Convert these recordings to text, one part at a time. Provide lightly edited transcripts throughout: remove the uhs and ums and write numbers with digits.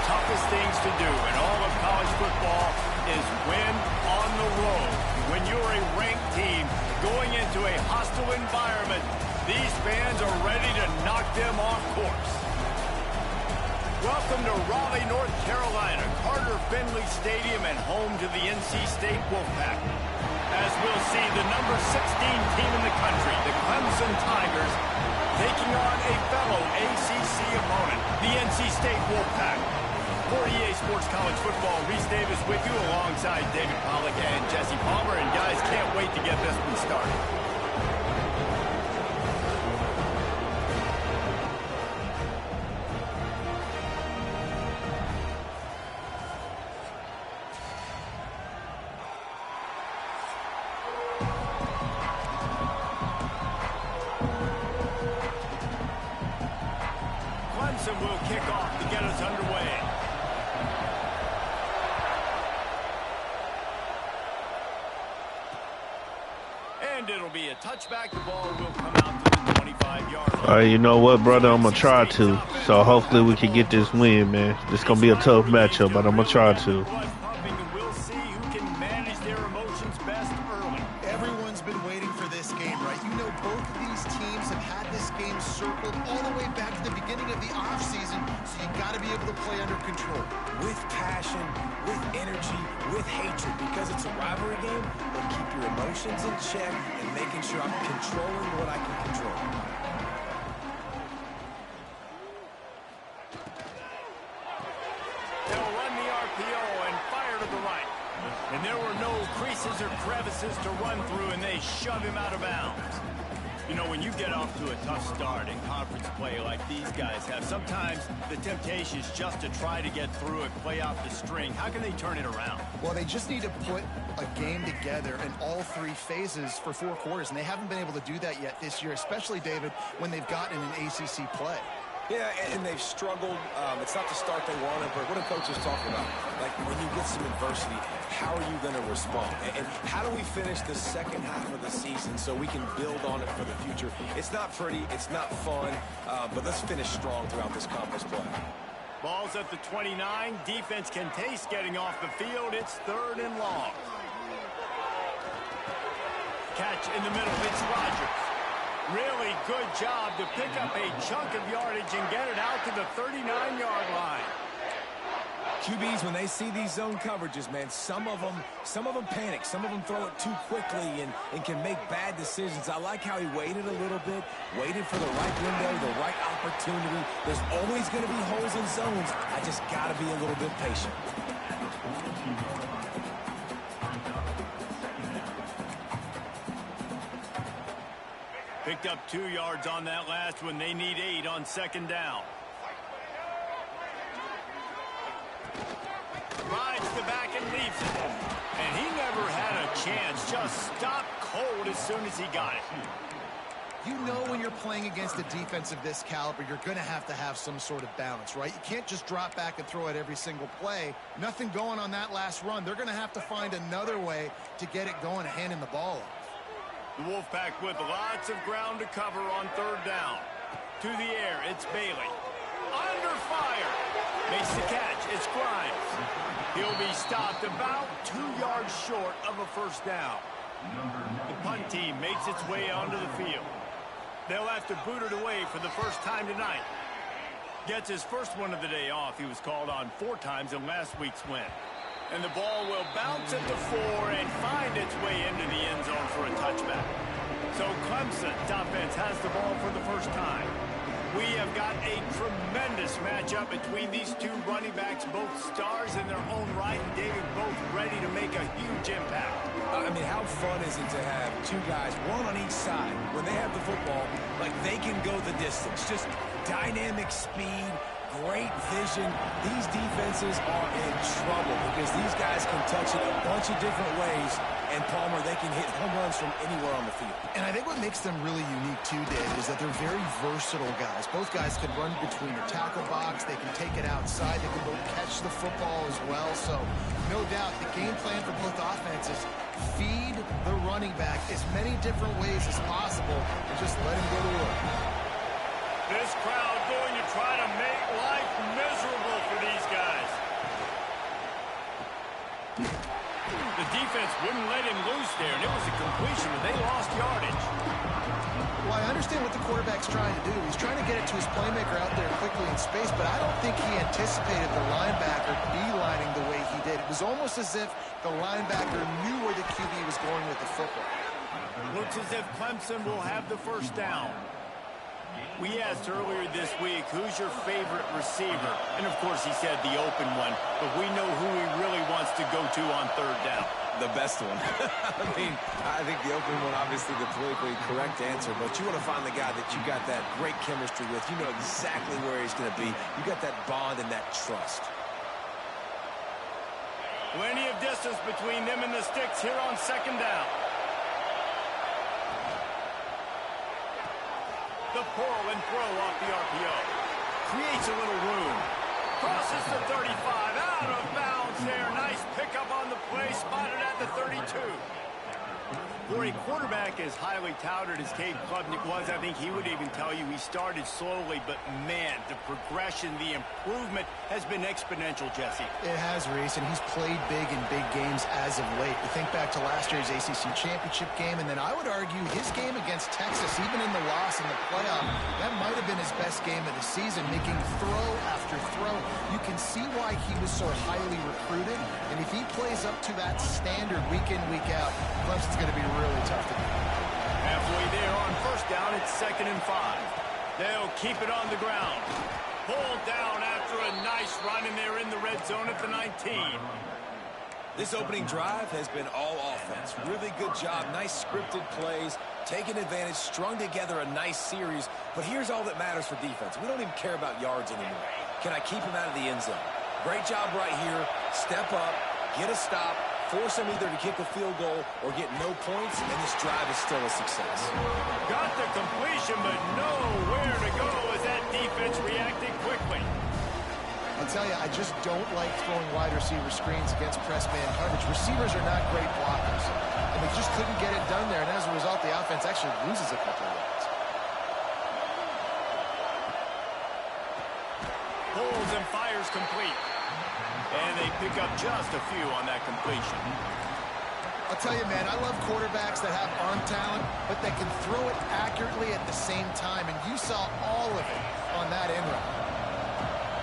toughest things to do in all of college football is win on the road. When you're a ranked team going into a hostile environment, these fans are ready to knock them off course. Welcome to Raleigh, North Carolina, Carter Finley Stadium, and home to the NC State Wolfpack. As we'll see, the number 16 team in the country, the Clemson Tigers, taking on a fellow ACC opponent, the NC State Wolfpack. For EA Sports College Football, Reese Davis with you alongside David Pollack and Jesse Palmer. And guys, can't wait to get this one started. Clemson will kick off to get us underway. And it'll be a touchback. The ball will come out to the 25-yard line. You know what, brother? I'm going to try to. So hopefully we can get this win, man. This is going to be a tough matchup, but I'm going to try to. We'll see who can manage their emotions best early. Everyone's been waiting for this game, right? You know, both of these teams have had this game circled all the way back to the beginning of the offseason, so you got to be able to play under control. With passion, with energy, with hatred, because it's a rivalry game, but keep your emotions in check and making sure I'm controlling what I can control. They'll run the RPO and fire to the right. And there were no creases or crevices to run through, and they shove him out of bounds. You know, when you get off to a tough start in conference play like these guys have, sometimes the temptation is just to try to get through it, play off the string. How can they turn it around? Well, they just need to put a game together in all three phases for 4 quarters, and they haven't been able to do that yet this year, especially, David, when they've gotten an ACC play. Yeah, and they've struggled. It's not the start they wanted, but what are coaches talking about? Like, when you get some adversity, how are you going to respond? And how do we finish the second half of the season so we can build on it for the future? It's not pretty, it's not fun, but let's finish strong throughout this conference play. Ball's at the 29. Defense can taste getting off the field. It's 3rd and long. Catch in the middle. It's Rodgers. Really good job to pick up a chunk of yardage and get it out to the 39-yard line. QBs, when they see these zone coverages, man, some of them panic. Some of them throw it too quickly and can make bad decisions. I like how he waited a little bit, waited for the right window, the right opportunity. There's always going to be holes in zones. I just got to be a little bit patient. Picked up 2 yards on that last one. They need 8 on 2nd down. Rides the back and leaves it. And he never had a chance. Just stopped cold as soon as he got it. You know when you're playing against a defense of this caliber, you're going to have some sort of balance, right? You can't just drop back and throw it every single play. Nothing going on that last run. They're going to have to find another way to get it going, handing the ball off. The Wolfpack with lots of ground to cover on 3rd down. To the air, it's Bailey. Under fire. Makes the catch. It's Grimes. He'll be stopped about 2 yards short of a 1st down. The punt team makes its way onto the field. They'll have to boot it away for the first time tonight. Gets his first one of the day off. He was called on 4 times in last week's win. And the ball will bounce at the 4 and find its way into the end zone for a touchback. So Clemson's offense has the ball for the first time. We have got a tremendous matchup between these 2 running backs, both stars in their own right, and David, both ready to make a huge impact. I mean, how fun is it to have 2 guys, one on each side, when they have the football, like they can go the distance. Just dynamic speed, great vision. These defenses are in trouble because these guys can touch it a bunch of different ways, and Palmer, they can hit home runs from anywhere on the field. And I think what makes them really unique too, Dave, is that they're very versatile guys. Both guys can run between the tackle box. They can take it outside. They can both catch the football as well. So no doubt the game plan for both offenses, feed the running back as many different ways as possible and just let him go to work. This crowd going to try to make life miserable for these guys. defense wouldn't let him loose there, and it was a completion, but they lost yardage. Well, I understand what the quarterback's trying to do. He's trying to get it to his playmaker out there quickly in space, but I don't think he anticipated the linebacker beelining the way he did. It was almost as if the linebacker knew where the QB was going with the football. Looks as if Clemson will have the first down. We asked earlier this week, who's your favorite receiver? And, of course, he said the open one, but we know who he really wants to go to on third down. The best one. I mean, I think the open one, obviously the politically correct answer, but you want to find the guy that you got that great chemistry with. You know exactly where he's going to be. You got that bond and that trust. Plenty of distance between them and the sticks here on second down. The pull and throw off the RPO. Creates a little room. Crosses the 35. Out of bounds there. Nice pickup on the play. Spotted at the 32. For a quarterback as highly touted as Cade Klubnik was, I think he would even tell you he started slowly, but man, the progression, the improvement has been exponential, Jesse. It has, Reese, and he's played big in big games as of late. You think back to last year's ACC championship game, and then I would argue his game against Texas, even in the loss in the playoff, that might have been his best game of the season, making throw after throw. You can see why he was so highly recruited, and if he plays up to that standard week in, week out, Clemson's going to be really tough to beat. Halfway there on first down, it's 2nd and 5. They'll keep it on the ground. Pulled down after a nice run, and they're in the red zone at the 19. This opening drive has been all offense. Really good job. Nice scripted plays, taking advantage, strung together a nice series. But here's all that matters for defense. We don't even care about yards anymore. Can I keep him out of the end zone? Great job right here. Step up, get a stop, force him either to kick a field goal or get no points, and this drive is still a success. Got the completion, but nowhere to go as that defense reacted quickly. I'll tell you, I just don't like throwing wide receiver screens against press man coverage. Receivers are not great blockers, and they just couldn't get it done there, and as a result, the offense actually loses a couple of yards. Pulls and fires complete. And they pick up just a few on that completion. I'll tell you, man, I love quarterbacks that have arm talent, but that can throw it accurately at the same time, and you saw all of it on that end run.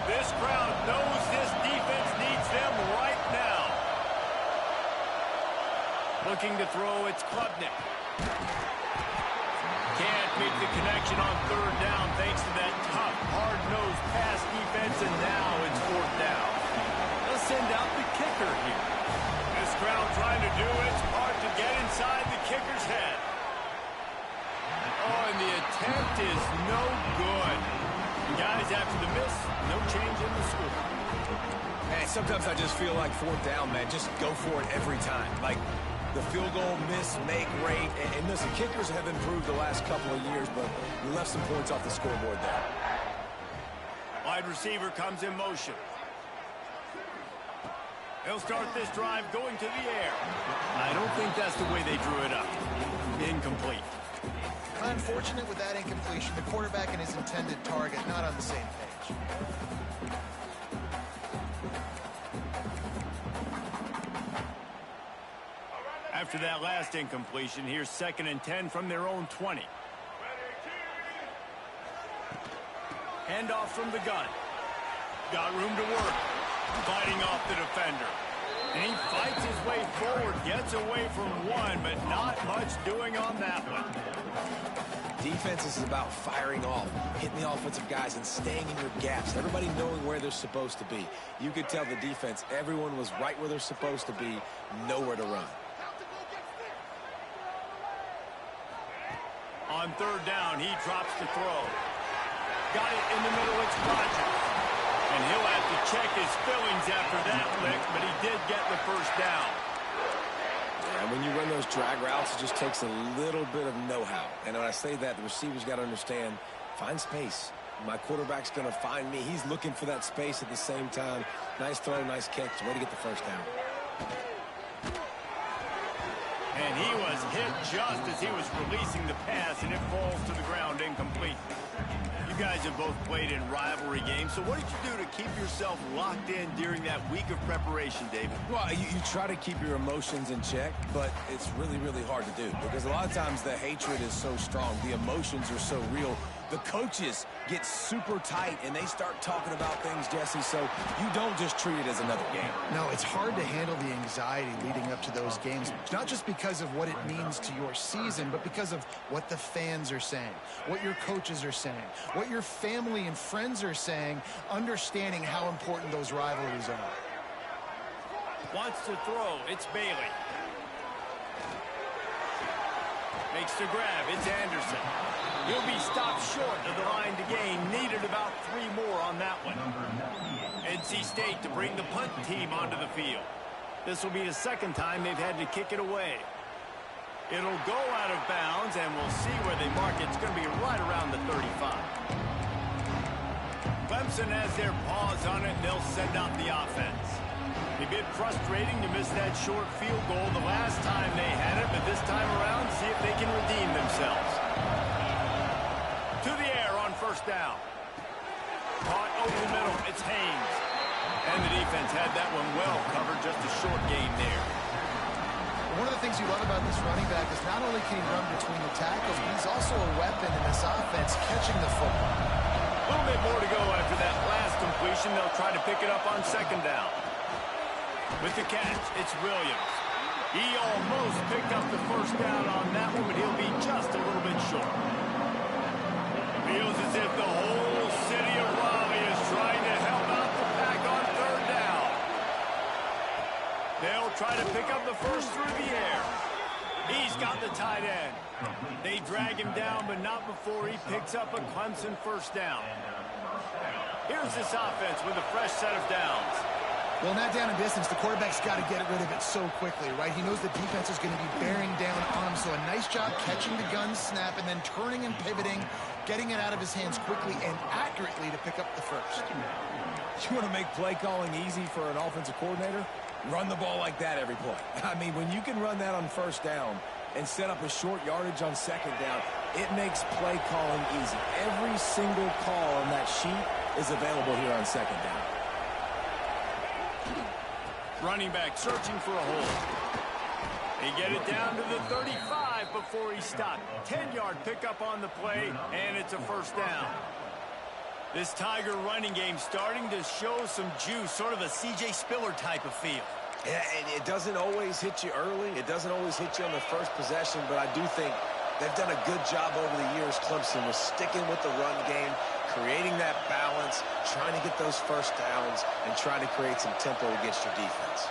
This crowd knows this defense needs them right now. Looking to throw, it's Klubnik. Can't make the connection on third down thanks to that tough, hard-nosed pass defense, and now it's 4th down. They'll send out the kicker here. This crowd trying to do its part to get inside the kicker's head. Oh, and the attempt is no good. Guys, after the miss, no change in the score. Hey, sometimes I just feel like 4th down, man. Just go for it every time. Like, the field goal, miss, make, rate. And listen, kickers have improved the last couple of years, but we left some points off the scoreboard there. Wide receiver comes in motion. He'll start this drive going to the air. I don't think that's the way they drew it up. Incomplete. Unfortunate with that incompletion, the quarterback and his intended target not on the same page. After that last incompletion, here's 2nd and 10 from their own 20. Handoff from the gun. Got room to work. Fighting off the defender. And he fights his way forward, gets away from one, but not much doing on that one. Defense is about firing off, hitting the offensive guys and staying in your gaps. Everybody knowing where they're supposed to be. You could tell the defense, everyone was right where they're supposed to be, nowhere to run. On third down, he drops to throw. Got it in the middle, it's Rodgers. And he'll have to check his fillings after that lick, but he did get the first down. And when you run those drag routes, it just takes a little bit of know-how. And when I say that, the receiver's got to understand, find space. My quarterback's going to find me. He's looking for that space at the same time. Nice throw, nice catch. Way to get the first down. And he was hit just as he was releasing the pass, and it falls to the ground incomplete. You guys have both played in rivalry games, so what did you do to keep yourself locked in during that week of preparation, David? Well, you try to keep your emotions in check, but it's really, really hard to do because a lot of times the hatred is so strong. The emotions are so real. The coaches get super tight, and they start talking about things, Jesse, so you don't just treat it as another game. No, it's hard to handle the anxiety leading up to those games, not just because of what it means to your season, but because of what the fans are saying, what your coaches are saying, what your family and friends are saying, understanding how important those rivalries are. Wants to throw. It's Bailey. Makes the grab. It's Anderson. He'll be stopped short of the line to gain. Needed about 3 more on that one. NC State to bring the punt team onto the field. This will be the second time they've had to kick it away. It'll go out of bounds, and we'll see where they mark it. It's going to be right around the 35. Clemson has their paws on it, and they'll send out the offense. A bit frustrating to miss that short field goal the last time they had it, but this time around, see if they can redeem themselves. To the air on first down. Caught over the middle. It's Haynes. And the defense had that one well covered. Just a short gain there. One of the things you love about this running back is not only can he run between the tackles, but he's also a weapon in this offense catching the football. A little bit more to go after that last completion. They'll try to pick it up on second down. With the catch, it's Williams. He almost picked up the first down on that one, but he'll be just a little bit short. Feels as if the whole city of Raleigh is trying to help out the pack on third down. They'll try to pick up the first through the air. He's got the tight end. They drag him down, but not before he picks up a Clemson first down. Here's this offense with a fresh set of downs. Well, not down in distance, the quarterback's got to get rid of it so quickly, right? He knows the defense is going to be bearing down on him, so a nice job catching the gun snap and then turning and pivoting, getting it out of his hands quickly and accurately to pick up the first. You want to make play calling easy for an offensive coordinator? Run the ball like that every play. I mean, when you can run that on first down and set up a short yardage on second down, it makes play calling easy. Every single call on that sheet is available here on second down. Running back searching for a hole. They get it down to the 35 before he stopped. 10-yard pickup on the play, and it's a first down. This Tiger running game starting to show some juice, sort of a C.J. Spiller type of feel. Yeah, and it doesn't always hit you early. It doesn't always hit you on the first possession, but I do think they've done a good job over the years, Clemson, with sticking with the run game, creating that balance, trying to get those first downs, and trying to create some tempo against your defense.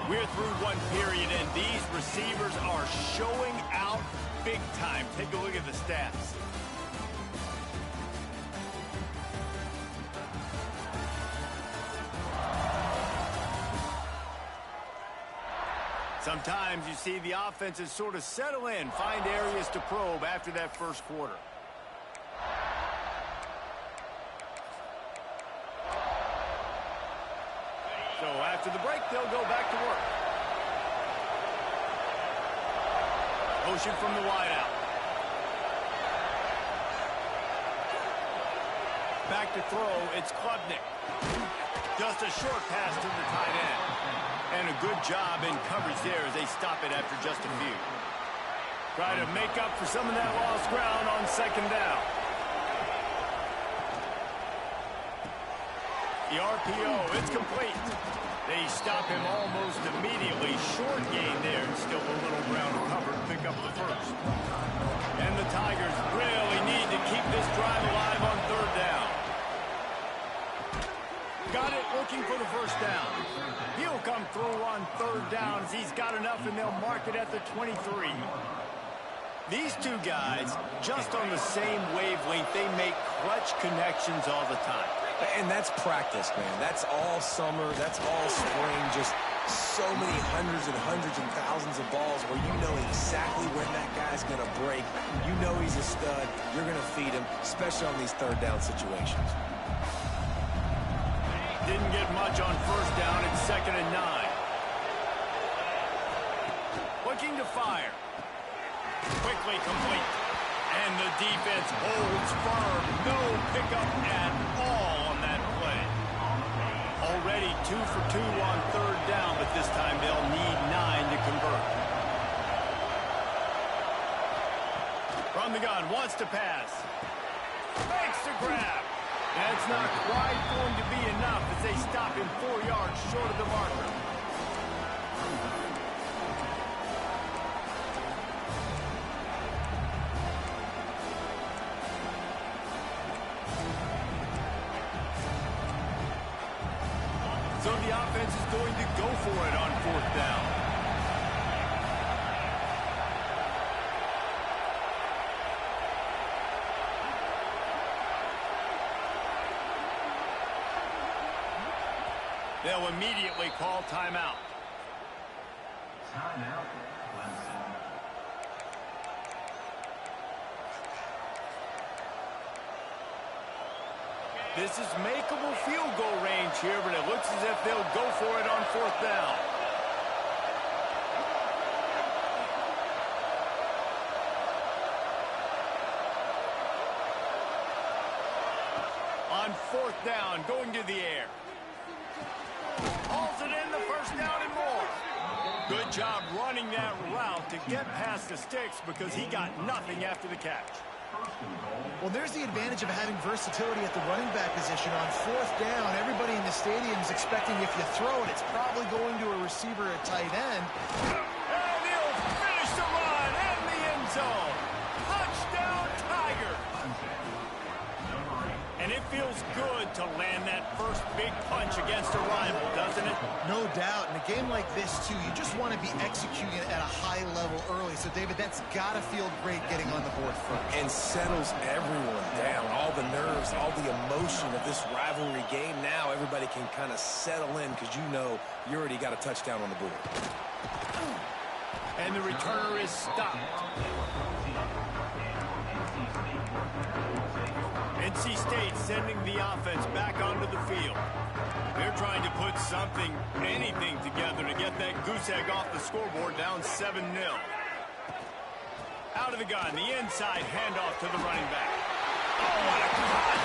We're through one period, and these receivers are showing out big time. Take a look at the stats. Sometimes you see the offenses sort of settle in, find areas to probe after that first quarter. So after the break, they'll go back to work. Motion from the wideout. Back to throw, it's Klubnik. Just a short pass to the tight end. And a good job in coverage there as they stop it after just a few. Try to make up for some of that lost ground on second down. The RPO, it's complete. They stop him almost immediately. Short gain there. Still a little ground to cover to pick up the first. And the Tigers really need to keep this drive alive on third down. Got it, looking for the first down. He'll come through on third down as he's got enough, and they'll mark it at the 23. These two guys, just on the same wavelength, they make clutch connections all the time. And that's practice, man. That's all summer. That's all spring. Just so many hundreds and thousands of balls where you know exactly when that guy's going to break. You know he's a stud. You're going to feed him, especially on these third down situations. Didn't get much on first down. It's 2nd and 9. Looking to fire. Quickly complete. And the defense holds firm. No pickup at all on that play. Already 2 for 2 on third down, but this time they'll need 9 to convert. From the gun, wants to pass. Makes the grab. That's not quite going to be enough as they stop him 4 yards short of the marker. So the offense is going to go for it on 4th down. They'll immediately call timeout. Timeout. This is makeable field goal range here, but it looks as if they'll go for it on 4th down. On 4th down, going to the air. Hauls it in, the first down and more. Good job running that route to get past the sticks because he got nothing after the catch. Well, there's the advantage of having versatility at the running back position. On 4th down, everybody in the stadium is expecting if you throw it, it's probably going to a receiver at tight end. And he'll finish the run in the end zone. Touchdown, Tiger. And it feels good to land that first big punch against a rival, doesn't it? No doubt. In a game like this, too, you just want to be executing it at a high level early. So, David, that's got to feel great getting on the board first. And settles everyone down. All the nerves, all the emotion of this rivalry game. Now everybody can kind of settle in because you know you already got a touchdown on the board. And the returner is stopped. NC State sending the offense back onto the field. They're trying to put something, anything together to get that goose egg off the scoreboard down 7-0. Out of the gun, the inside handoff to the running back. Oh, what a cut!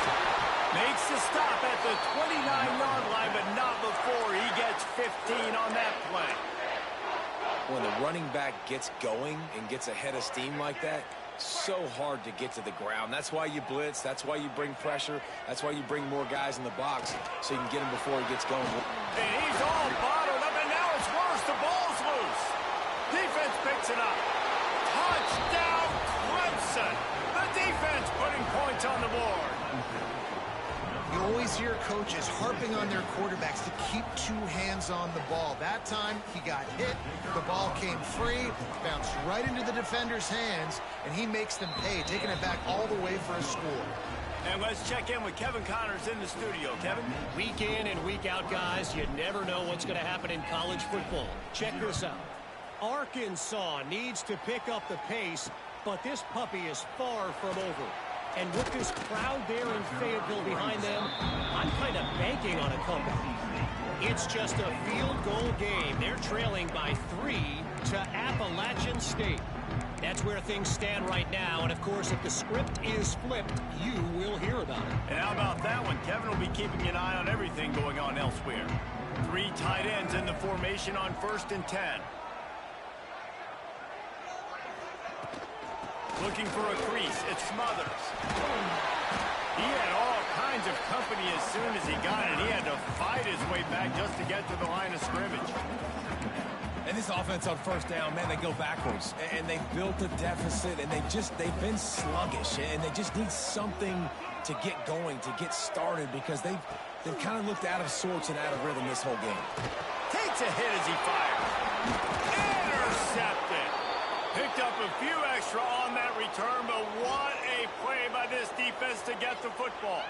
Makes the stop at the 29-yard line, but not before he gets 15 on that play. When the running back gets going and gets ahead of steam like that, so hard to get to the ground. That's why you blitz. That's why you bring pressure. That's why you bring more guys in the box so you can get him before he gets going. And he's all bottled up, and now it's worse. The ball's loose. Defense picks it up. Touchdown, Clemson. The defense putting points on the board. You always hear coaches harping on their quarterbacks to keep 2 hands on the ball. That time, he got hit, the ball came free, bounced right into the defender's hands, and he makes them pay, taking it back all the way for a score. And let's check in with Kevin Connors in the studio. Kevin? Week in and week out, guys, you never know what's going to happen in college football. Check this out. Arkansas needs to pick up the pace, but this puppy is far from over. And with this crowd there in Fayetteville behind them, I'm kind of banking on a comeback. It's just a field goal game. They're trailing by 3 to Appalachian State. That's where things stand right now. And, of course, if the script is flipped, you will hear about it. And how about that one? Kevin will be keeping an eye on everything going on elsewhere. 3 tight ends in the formation on 1st and 10. Looking for a crease. It's Smothers. He had all kinds of company as soon as he got it. He had to fight his way back just to get to the line of scrimmage. And this offense on 1st down, man, they go backwards. And they've built a deficit, and they've been sluggish. And they just need something to get going, to get started, because they've kind of looked out of sorts and out of rhythm this whole game. Takes a hit as he fires. Intercepted. Picked up a few extra on that return, but what a play by this defense to get the football.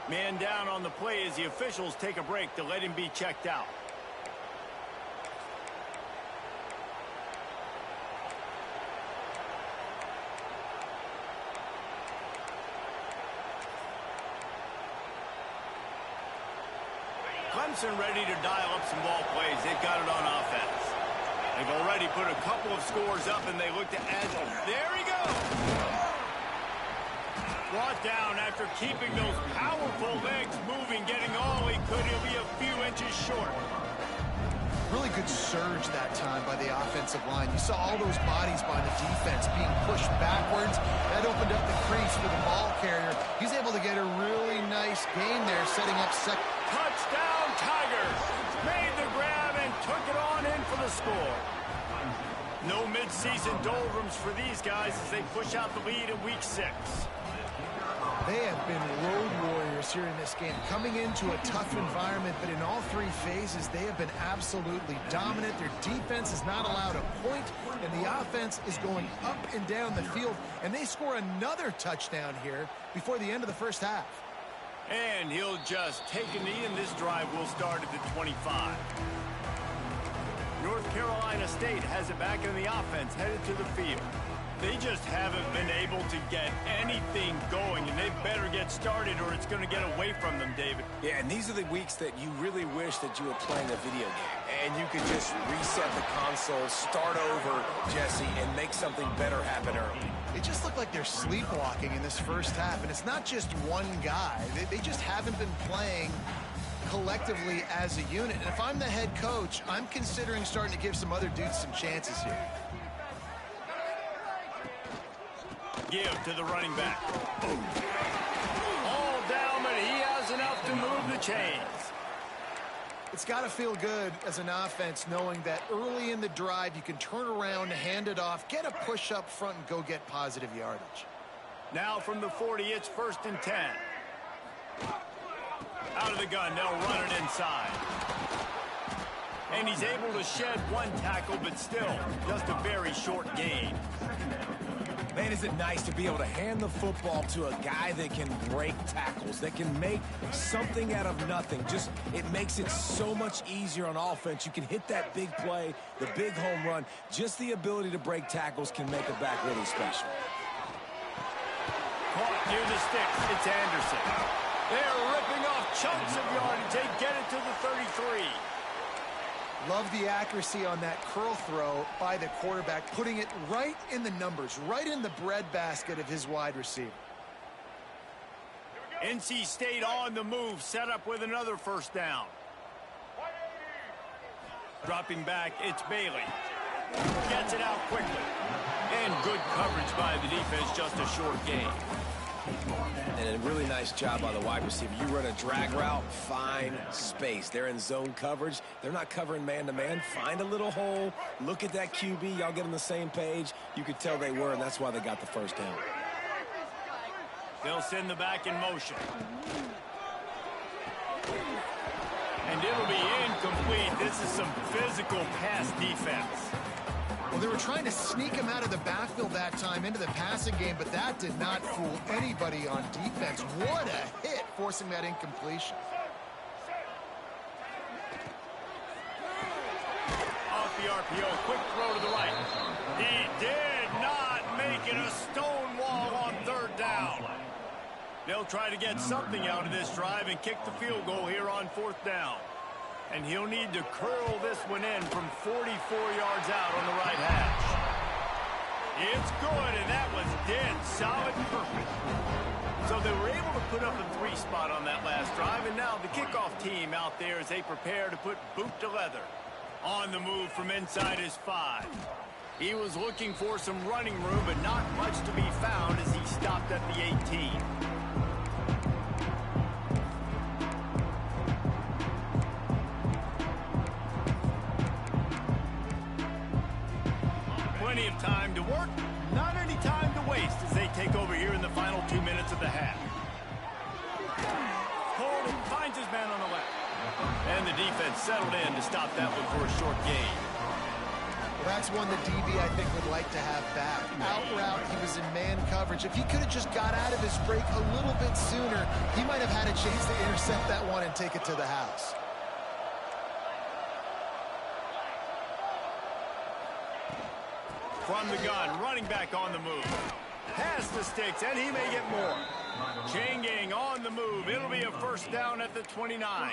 Man down on the play as the officials take a break to let him be checked out. Clemson ready to dial up some ball plays. They've got it on offense. They've already put a couple of scores up, and they look to add. There he goes. Brought down after keeping those powerful legs moving, getting all he could. He'll be a few inches short. Really good surge that time by the offensive line. You saw all those bodies by the defense being pushed backwards. That opened up the crease for the ball carrier. He's able to get a really nice gain there, setting up second. Touchdown, Tigers! Made the grab and took it on in for the score. No midseason doldrums for these guys as they push out the lead in Week 6. They have been road warriors here in this game, coming into a tough environment, but in all three phases, they have been absolutely dominant. Their defense is not allowed a point, and the offense is going up and down the field, and they score another touchdown here before the end of the first half. And he'll just take a knee, and this drive will start at the 25. North Carolina State has it back in the offense, headed to the field. They just haven't been able to get anything going, and they better get started or it's going to get away from them, David. Yeah, and these are the weeks that you really wish that you were playing a video game. And you could just reset the console, start over, Jesse, and make something better happen early. It just looked like they're sleepwalking in this first half, and it's not just one guy. They just haven't been playing collectively as a unit. And if I'm the head coach, I'm considering starting to give some other dudes some chances here. Give to the running back. All down, but he has enough to move the chains. It's got to feel good as an offense knowing that early in the drive you can turn around, hand it off, get a push up front, and go get positive yardage. Now from the 40, it's 1st and 10. Out of the gun, they'll run it inside. And he's able to shed one tackle, but still just a very short gain. Man, is it nice to be able to hand the football to a guy that can break tackles, that can make something out of nothing. Just, it makes it so much easier on offense. You can hit that big play, the big home run. Just the ability to break tackles can make a back really special. Caught near the sticks. It's Anderson. They're ripping off chunks of yardage. They get it to the 33. Love the accuracy on that curl throw by the quarterback, putting it right in the numbers, right in the breadbasket of his wide receiver. NC State on the move, set up with another first down. Dropping back, it's Bailey. Gets it out quickly. And good coverage by the defense, just a short gain. And a really nice job by the wide receiver. You run a drag route, find space. They're in zone coverage. They're not covering man-to-man. Find a little hole. Look at that QB. Y'all get on the same page. You could tell they were, and that's why they got the first down. They'll send the back in motion. And it'll be incomplete. This is some physical pass defense. Well, they were trying to sneak him out of the backfield that time into the passing game, but that did not fool anybody on defense. What a hit, forcing that incompletion. Off the RPO, quick throw to the right. He did not make it a stone wall on 3rd down. They'll try to get something out of this drive and kick the field goal here on 4th down. And he'll need to curl this one in from 44 yards out on the right hash. It's good, and that was dead solid perfect. So they were able to put up a 3 spot on that last drive, and now the kickoff team out there as they prepare to put boot to leather. On the move from inside his 5. He was looking for some running room, but not much to be found as he stopped at the 18. Plenty of time to work, not any time to waste as they take over here in the final 2 minutes of the half. Holden finds his man on the left. And the defense settled in to stop that one for a short gain. Well, that's one the DB, I think, would like to have back. Out route, he was in man coverage. If he could have just got out of his break a little bit sooner, he might have had a chance to intercept that one and take it to the house. From the gun, running back on the move. Past the sticks, and he may get more. Chain gang on the move. It'll be a first down at the 29.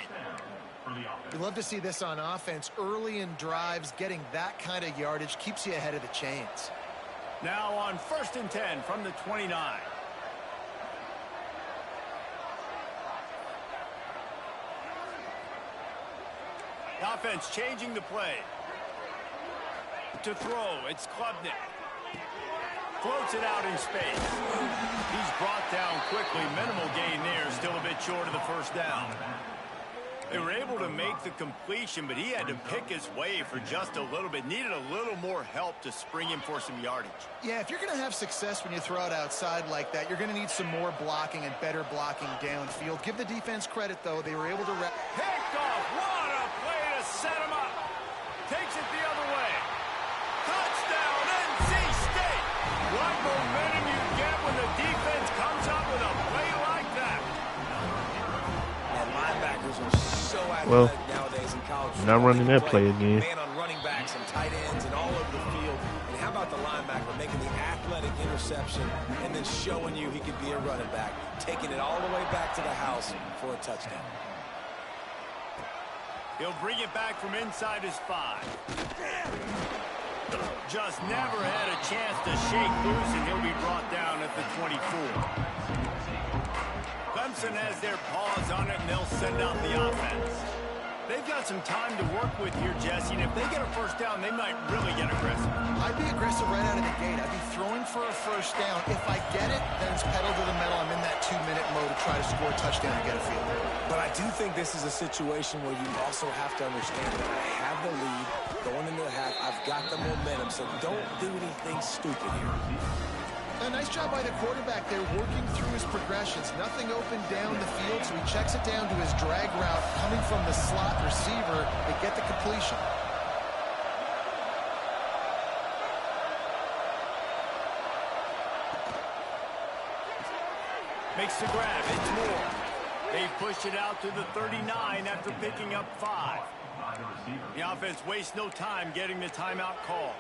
We love to see this on offense. Early in drives, getting that kind of yardage keeps you ahead of the chains. Now on 1st and 10 from the 29. offense changing the play. To throw, it's Klubnik. Floats it out in space. He's brought down quickly. Minimal gain there. Still a bit short of the first down. They were able to make the completion, but he had to pick his way for just a little bit. Needed a little more help to spring him for some yardage. Yeah, if you're going to have success when you throw it outside like that, you're going to need some more blocking and better blocking downfield. Give the defense credit, though. They were able to... Picked off. What a play to set him up. Takes it the other way. Touchdown, NC State. What momentum you get when the defense comes up with a play like that. And linebackers are so athletic nowadays in college. Not running that play again. Man on running backs and tight ends and all over the field. And how about the linebacker making the athletic interception and then showing you he could be a running back, taking it all the way back to the house for a touchdown. He'll bring it back from inside his 5. Just never had a chance to shake loose, and he'll be brought down at the 24. Clemson has their paws on it, and they'll send out the offense. They've got some time to work with here, Jesse, and if they get a first down, they might really get aggressive. I'd be aggressive right out of the gate. I'd be throwing for a first down. If I get it, then it's pedal to the metal. I'm in that 2-minute mode to try to score a touchdown and get a field goal. But I do think this is a situation where you also have to understand that I have the lead going into the half. I've got the momentum, so don't do anything stupid here. A nice job by the quarterback there, working through his progressions. Nothing open down the field, so he checks it down to his drag route coming from the slot receiver to get the completion. Makes the grab. It's Moore. They push it out to the 39 after picking up 5. The offense wastes no time getting the timeout call.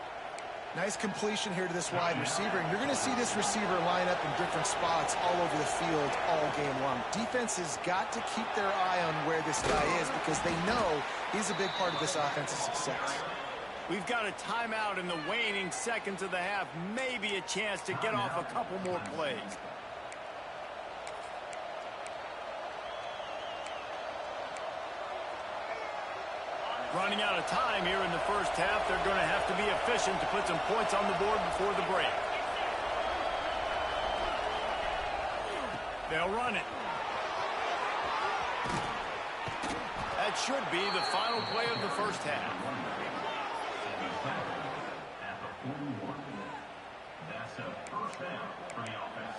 Nice completion here to this wide receiver. And you're going to see this receiver line up in different spots all over the field all game long. Defense has got to keep their eye on where this guy is because they know he's a big part of this offense's success. We've got a timeout in the waning seconds of the half. Maybe a chance to get off a couple more plays. Running out of time here in the first half. They're going to have to be efficient to put some points on the board before the break. They'll run it. That should be the final play of the first half. That's a first down for the offense.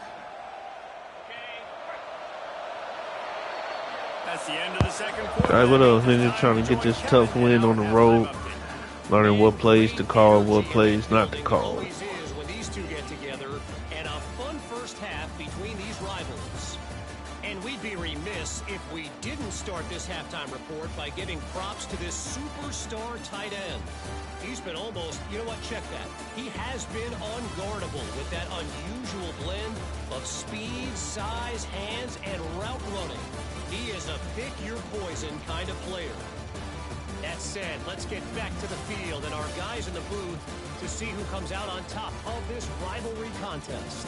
That's the end of the second quarter. All right, what else? They're just trying to get this tough win on the road, learning what plays to call, what plays not to call. Always is when these two get together, and a fun first half between these rivals. And we'd be remiss if we didn't start this halftime report by giving props to this superstar tight end. He's been almost, you know what, check that. He has been unguardable with that unusual blend of speed, size, hands, and route running. He is a pick-your-poison kind of player. That said, let's get back to the field and our guys in the booth to see who comes out on top of this rivalry contest.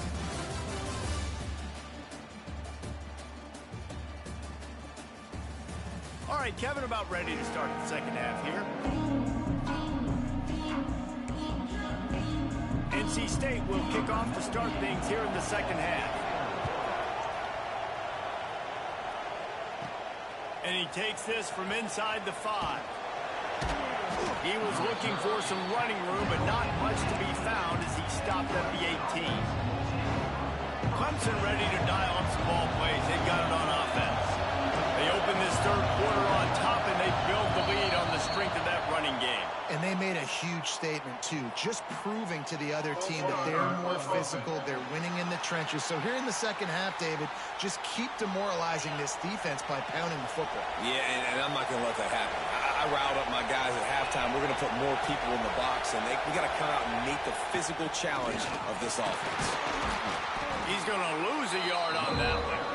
All right, Kevin, about ready to start the second half here. NC State will kick off to start things here in the second half. And he takes this from inside the 5. He was looking for some running room, but not much to be found as he stopped at the 18. Clemson ready to dial up some ball plays. They've got it on offense. They open this third quarter on top, and they build the lead on the strength of that running game. And they made a huge statement, too, just proving to the other team that they're more physical, they're winning in the trenches. So here in the second half, David, just keep demoralizing this defense by pounding the football. Yeah, and I'm not going to let that happen. I riled up my guys at halftime. We're going to put more people in the box, and we got to come out and meet the physical challenge of this offense. He's going to lose a yard on that one.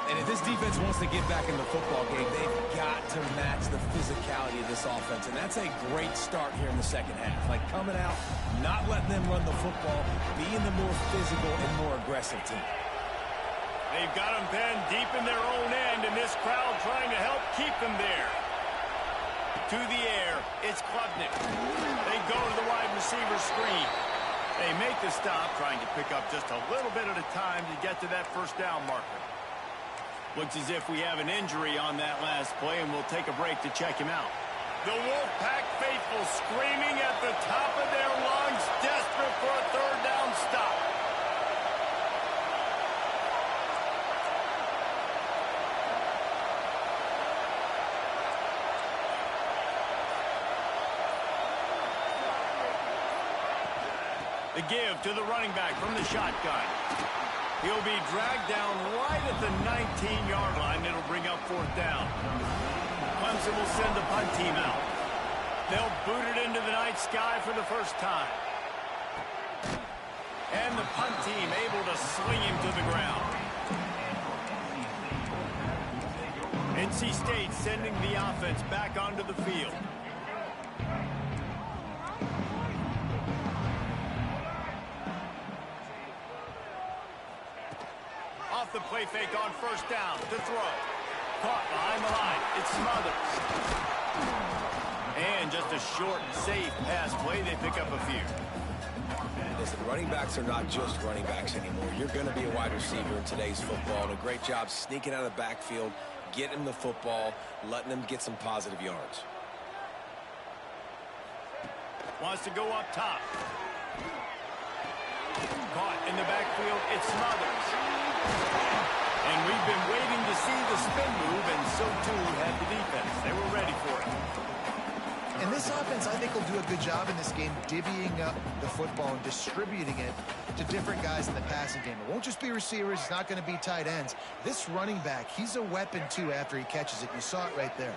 And if this defense wants to get back in the football game, they've got to match the physicality of this offense. And that's a great start here in the second half. Like coming out, not letting them run the football, being the more physical and more aggressive team. They've got them pinned deep in their own end, and this crowd trying to help keep them there. To the air, it's Klubnik. They go to the wide receiver screen. They make the stop, trying to pick up just a little bit at a time to get to that first down marker. Looks as if we have an injury on that last play, and we'll take a break to check him out. The Wolfpack faithful screaming at the top of their lungs, desperate for a third down stop. The give to the running back from the shotgun. He'll be dragged down right at the 19-yard line. It'll bring up fourth down. Clemson will send the punt team out. They'll boot it into the night sky for the first time. And the punt team able to sling him to the ground. NC State sending the offense back onto the field. Off the play fake on first down to throw. Caught behind the line. It's Smothers. And just a short, safe pass play. They pick up a few. Listen, running backs are not just running backs anymore. You're going to be a wide receiver in today's football. And a great job sneaking out of the backfield, getting the football, letting them get some positive yards. Wants to go up top. Caught in the backfield. It's Smothers. And we've been waiting to see the spin move, and so too had the defense. They were ready for it. And this offense, I think, will do a good job in this game divvying up the football and distributing it to different guys in the passing game. It won't just be receivers. It's not going to be tight ends. This running back, he's a weapon, too, after he catches it. You saw it right there.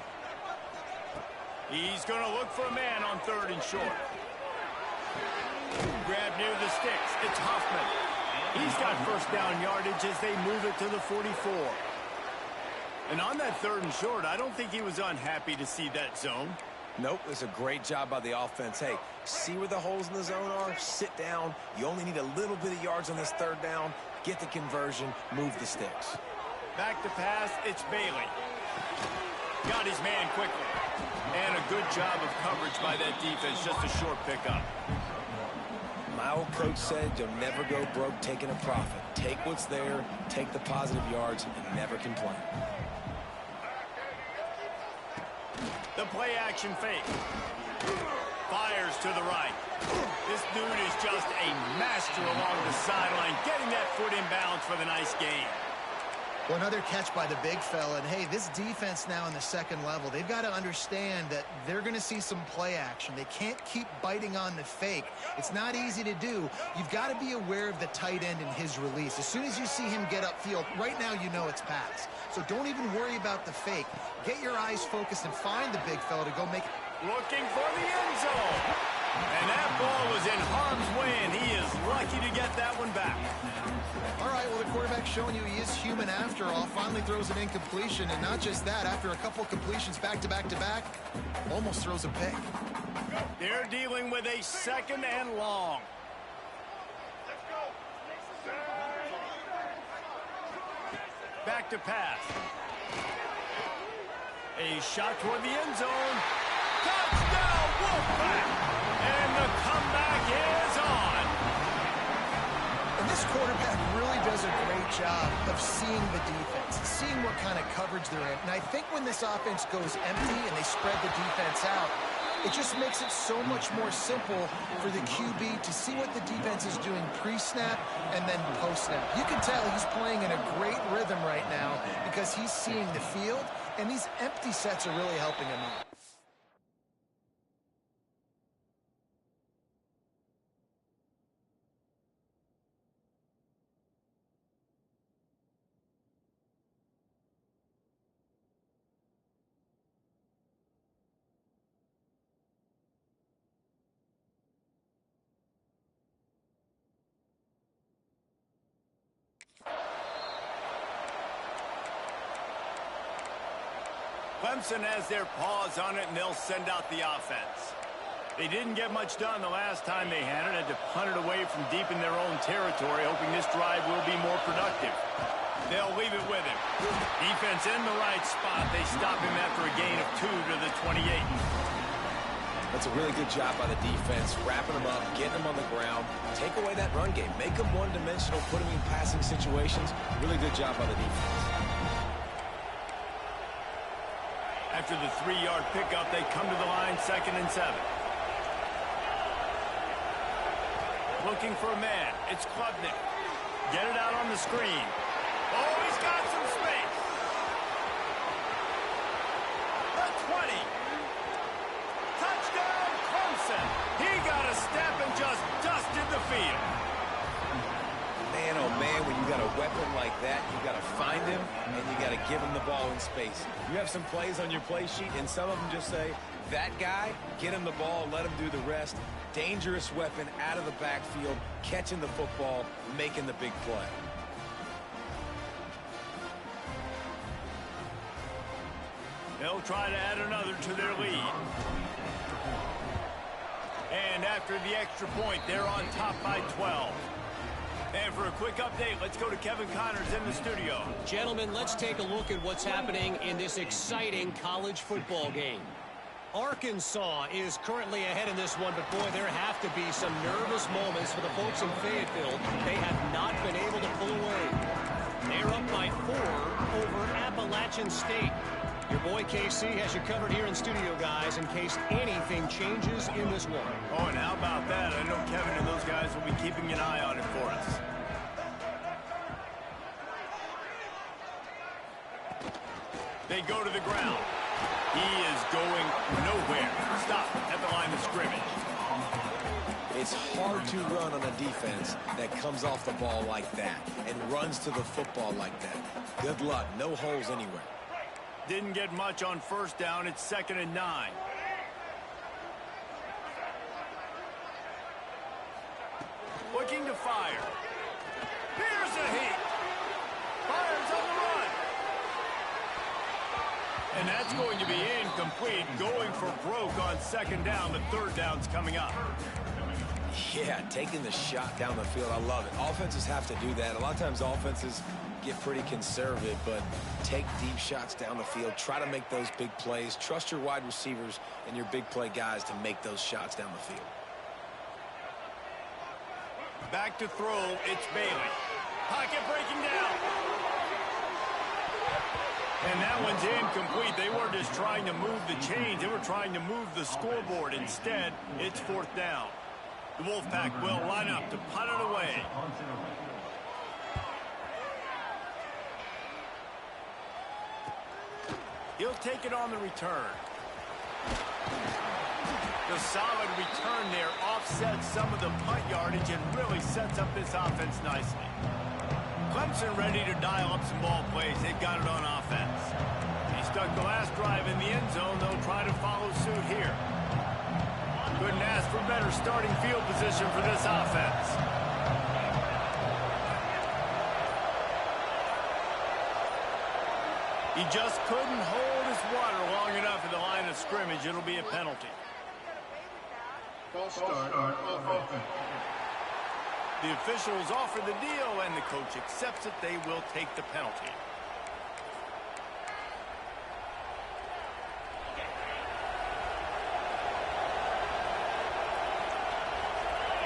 He's going to look for a man on third and short. Grab near the sticks. It's Hoffman. He's got first down yardage as they move it to the 44. And on that third and short, I don't think he was unhappy to see that zone. Nope, it's a great job by the offense. Hey, see where the holes in the zone are? Sit down. You only need a little bit of yards on this third down. Get the conversion. Move the sticks. Back to pass. It's Bailey. Got his man quickly. And a good job of coverage by that defense. Just a short pickup. My old coach said you'll never go broke taking a profit. Take what's there, take the positive yards, and never complain. The play action fake. Fires to the right. This dude is just a master along the sideline, getting that foot in bounds for the nice gain. Well, another catch by the big fella. And, hey, this defense now in the second level, they've got to understand that they're going to see some play action. They can't keep biting on the fake. It's not easy to do. You've got to be aware of the tight end and his release. As soon as you see him get upfield, right now you know it's pass. So don't even worry about the fake. Get your eyes focused and find the big fella to go make it. Looking for the end zone. And that ball was in harm's way, and he is lucky to get that one back. All right, well, the quarterback's showing you he is human after all. Finally throws an incompletion, and not just that, after a couple completions back-to-back-to-back, almost throws a pick. They're dealing with a second and long. Back to pass. A shot toward the end zone. Touchdown, Wolfpack! And the comeback is on. And this quarterback really does a great job of seeing the defense, seeing what kind of coverage they're in. And I think when this offense goes empty and they spread the defense out, it just makes it so much more simple for the QB to see what the defense is doing pre-snap and then post-snap. You can tell he's playing in a great rhythm right now because he's seeing the field, and these empty sets are really helping him out. Clemson has their paws on it, and they'll send out the offense. They didn't get much done the last time they had to punt it away from deep in their own territory, hoping this drive will be more productive. They'll leave it with him. Defense in the right spot. They stop him after a gain of 2 to the 28. That's a really good job by the defense, wrapping them up, getting them on the ground, take away that run game, make them one-dimensional, put them in passing situations. Really good job by the defense. After the 3-yard pickup, they come to the line, 2nd and 7. Looking for a man. It's Klubnik. Get it out on the screen. Oh, he's got some space. The 20. Touchdown, Clemson. He got a step and just dusted the field. Man, oh man, when you got a weapon like that, you got to find him and you got to give him the ball in space. You have some plays on your play sheet, and some of them just say, that guy, get him the ball, let him do the rest. Dangerous weapon out of the backfield, catching the football, making the big play. They'll try to add another to their lead. And after the extra point, they're on top by 12. And for a quick update, let's go to Kevin Connors in the studio. Gentlemen, let's take a look at what's happening in this exciting college football game. Arkansas is currently ahead in this one, but boy, there have to be some nervous moments for the folks in Fayetteville. They have not been able to pull away. They're up by 4 over Appalachian State. Your boy KC has you covered here in studio, guys, in case anything changes in this one. Oh, and how about that? I know Kevin and those guys will be keeping an eye on it for us. They go to the ground. He is going nowhere. Stop at the line of scrimmage. It's hard to run on a defense that comes off the ball like that and runs to the football like that. Good luck. No holes anywhere. Didn't get much on 1st down. It's 2nd and 9. Looking to fire. Here's a heat. Fires on the run. And that's going to be incomplete. Going for broke on 2nd down. The 3rd down's coming up. Yeah, taking the shot down the field. I love it. Offenses have to do that. A lot of times offenses get pretty conservative, but take deep shots down the field. Try to make those big plays. Trust your wide receivers and your big play guys to make those shots down the field. Back to throw. It's Bailey. Pocket breaking down. And that one's incomplete. They weren't just trying to move the chains. They were trying to move the scoreboard. Instead, it's 4th down. The Wolfpack will line up to punt it away. He'll take it on the return. The solid return there offsets some of the punt yardage and really sets up this offense nicely. Clemson ready to dial up some ball plays. They've got it on offense. He stuck the last drive in the end zone. They'll try to follow suit here. Couldn't ask for better starting field position for this offense. He just couldn't hold his water long enough at the line of scrimmage. It'll be a penalty. False start offense. The officials offer the deal, and the coach accepts it. They will take the penalty.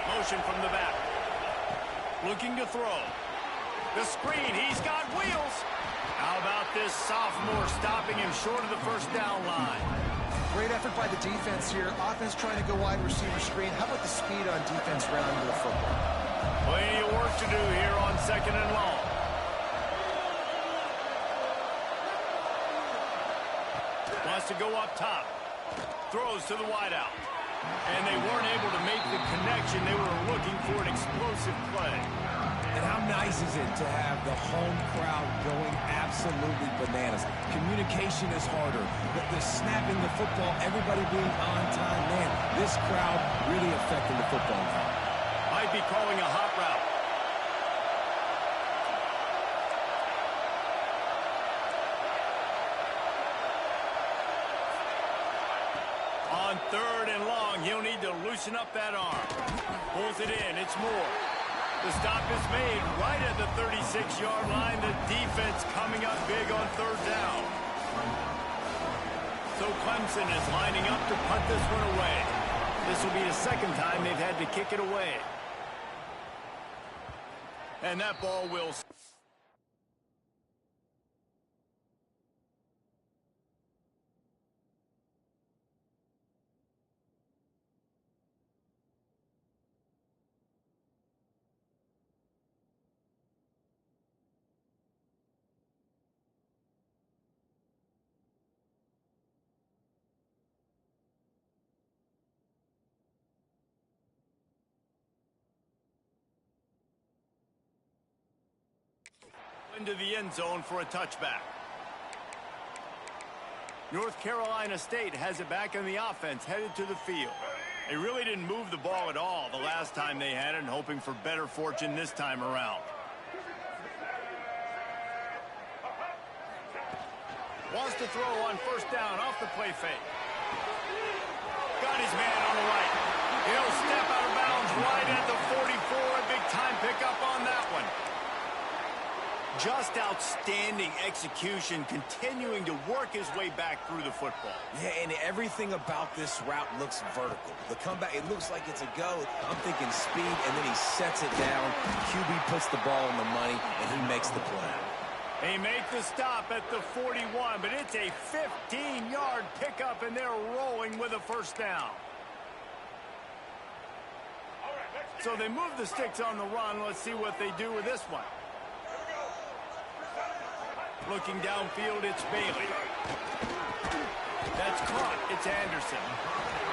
Motion from the back. Looking to throw. The screen. He's got wheels. How about this sophomore stopping him short of the 1st down line? Great effort by the defense here. Offense trying to go wide receiver screen. How about the speed on defense rounding the football? Plenty of work to do here on 2nd and long. Wants to go up top. Throws to the wideout. And they weren't able to make the connection. They were looking for an explosive play. And how nice is it to have the home crowd going absolutely bananas? Communication is harder. The snapping the football, everybody being on time. Man, this crowd really affecting the football game. Might be calling a hot route. On 3rd and long, he'll need to loosen up that arm. Pulls it in. It's Moore. The stop is made right at the 36-yard line. The defense coming up big on third down. So Clemson is lining up to punt this one away. This will be the second time they've had to kick it away. And that ball will... into the end zone for a touchback. North Carolina State has it back in the offense, headed to the field. They really didn't move the ball at all the last time they had it, and hoping for better fortune this time around. Wants to throw on first down off the play fake. Got his man on the right. He'll step out of bounds right at the 44. A big time pickup on that one. Just outstanding execution, continuing to work his way back through the football. Yeah, and everything about this route looks vertical. The comeback, it looks like it's a go. I'm thinking speed, and then he sets it down. QB puts the ball on the money, and he makes the play. They make the stop at the 41, but it's a 15-yard pickup, and they're rolling with a first down. So they move the sticks on the run. Let's see what they do with this one. Looking downfield, it's Bailey. That's caught. It's Anderson.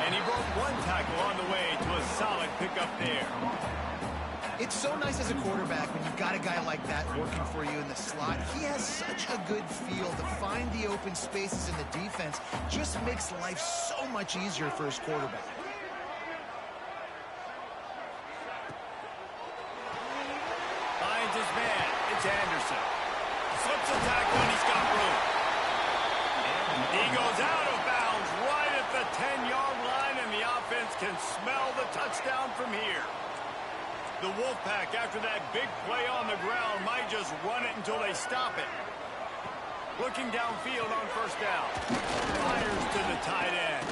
And he broke one tackle on the way to a solid pickup there. It's so nice as a quarterback when you've got a guy like that working for you in the slot. He has such a good feel to find the open spaces in the defense. Just makes life so much easier for his quarterback. Finds his man. It's Anderson. Slips a tackle and he's got room. He goes out of bounds right at the 10-yard line, and the offense can smell the touchdown from here. The Wolfpack, after that big play on the ground, might just run it until they stop it. Looking downfield on first down. Fires to the tight end.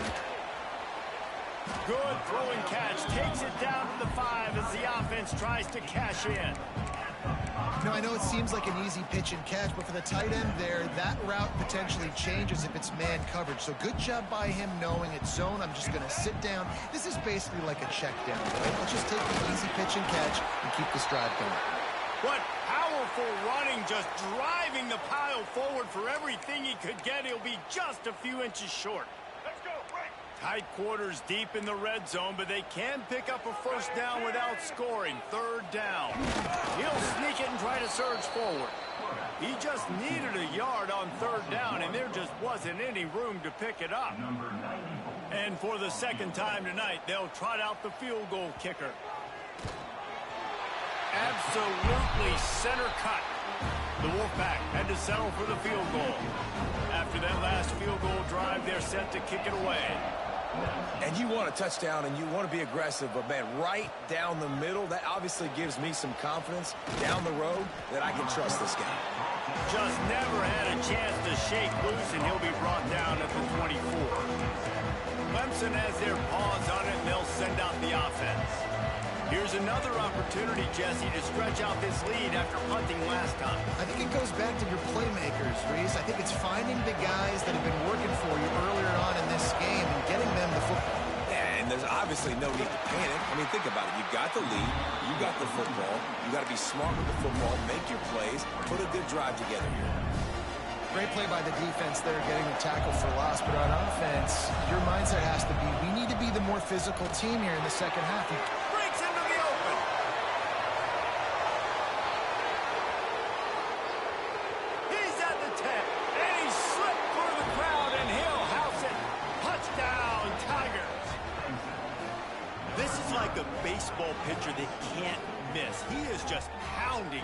Good throwing catch. Takes it down to the 5 as the offense tries to cash in. Now, I know it seems like an easy pitch and catch, but for the tight end there, that route potentially changes if it's man coverage. So good job by him knowing it's zone. I'm just going to sit down. This is basically like a check down. Right? Let's just take the easy pitch and catch and keep the stride going. What powerful running, just driving the pile forward for everything he could get. He'll be just a few inches short. Tight quarters deep in the red zone, but they can pick up a first down without scoring. Third down. He'll sneak it and try to surge forward. He just needed a yard on third down, and there just wasn't any room to pick it up. And for the second time tonight, they'll trot out the field goal kicker. Absolutely center cut. The Wolfpack had to settle for the field goal. After that last field goal drive, they're set to kick it away. And you want a touchdown, and you want to be aggressive, but, man, right down the middle, that obviously gives me some confidence down the road that I can trust this guy. Just never had a chance to shake loose, and he'll be brought down at the 24. Clemson has their paws on it, and they'll send out the offense. Here's another opportunity, Jesse, to stretch out this lead after punting last time. I think it goes back to your playmakers, Reese. I think it's finding the guys that have been working for you earlier on in this game and getting them the football. And there's obviously no need to panic. I mean, think about it. You got the lead. You got the football. You got to be smart with the football, make your plays, put a good drive together here. Great play by the defense there, getting the tackle for loss. But on offense, your mindset has to be, we need to be the more physical team here in the second half. Breaks into the open. He's at the 10, and he slipped through the crowd, and he'll house it. Touchdown, Tigers. This is like a baseball baseball pitcher that can't miss. He is just pounding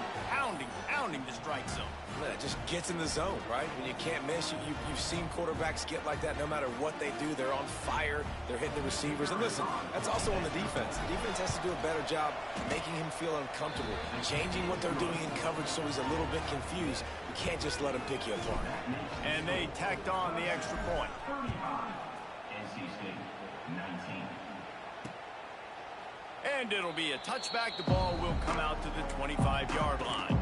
the strike zone. Man, it just gets in the zone, right? When you can't miss, you've seen quarterbacks get like that no matter what they do. They're on fire. They're hitting the receivers. And listen, that's also on the defense. The defense has to do a better job making him feel uncomfortable, changing what they're doing in coverage so he's a little bit confused. You can't just let him pick you apart. And they tacked on the extra point. 35. NC State, 19. And it'll be a touchback. The ball will come out to the 25-yard line.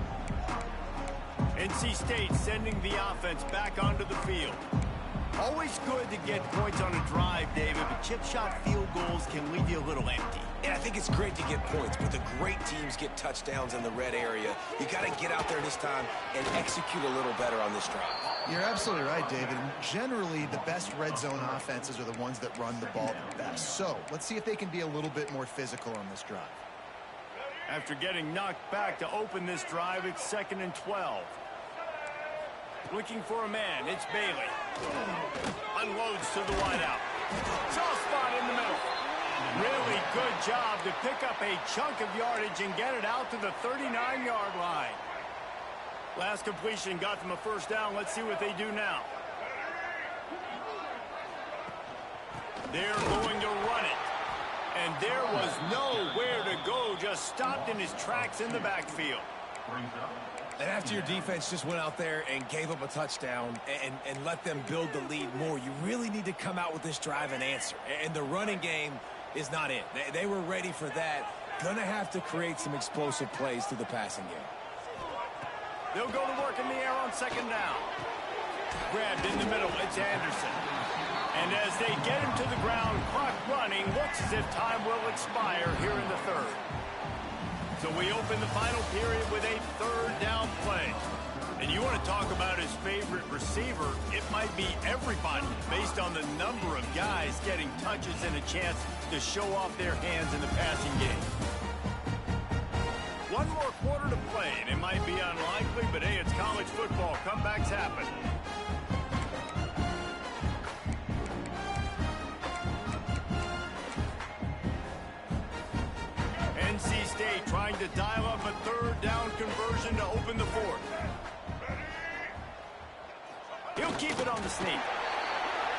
NC State sending the offense back onto the field. Always good to get points on a drive, David, but chip shot field goals can leave you a little empty. And I think it's great to get points, but the great teams get touchdowns in the red area. You got to get out there this time and execute a little better on this drive. You're absolutely right, David. Generally, the best red zone offenses are the ones that run the ball the best. So let's see if they can be a little bit more physical on this drive. After getting knocked back to open this drive, it's 2nd and 12. Looking for a man, it's Bailey. Unloads to the wideout. Soft spot in the middle. Really good job to pick up a chunk of yardage and get it out to the 39-yard line. Last completion got them a first down. Let's see what they do now. They're going to run it. And there was nowhere to go. Just stopped in his tracks in the backfield. And after your defense just went out there and gave up a touchdown and let them build the lead more, you really need to come out with this drive and answer. And the running game is not it. They were ready for that. Gonna have to create some explosive plays through the passing game. They'll go to work in the air on 2nd down. Grabbed in the middle, it's Anderson. And as they get him to the ground, clock running, looks as if time will expire here in the 3rd. So we open the final period with a 3rd down play. And you want to talk about his favorite receiver, it might be everybody based on the number of guys getting touches and a chance to show off their hands in the passing game. One more quarter to play, and it might be unlikely, but hey, it's college football. Comebacks happen. NC State trying to dial up a 3rd down conversion to open the 4th. He'll keep it on the sneak.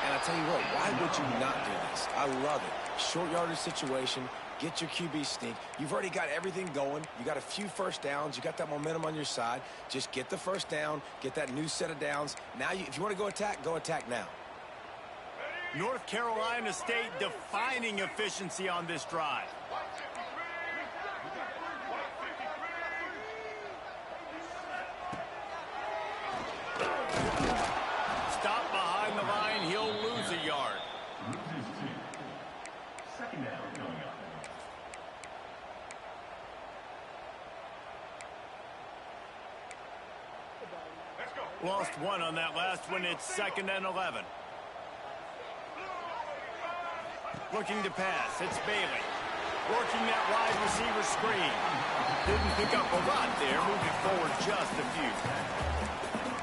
And I tell you what, why would you not do this? I love it. Short yardage situation. Get your QB sneak. You've already got everything going. You got a few first downs. You got that momentum on your side. Just get the first down. Get that new set of downs. Now, if you want to go attack now. North Carolina State defining efficiency on this drive. Stop behind the line. He'll lose a yard. Loses 2. 2nd down coming up. Lost 1 on that last one. It's 2nd and 11. Looking to pass. It's Bailey. Working that wide receiver screen. Didn't pick up a lot there. Moving forward just a few.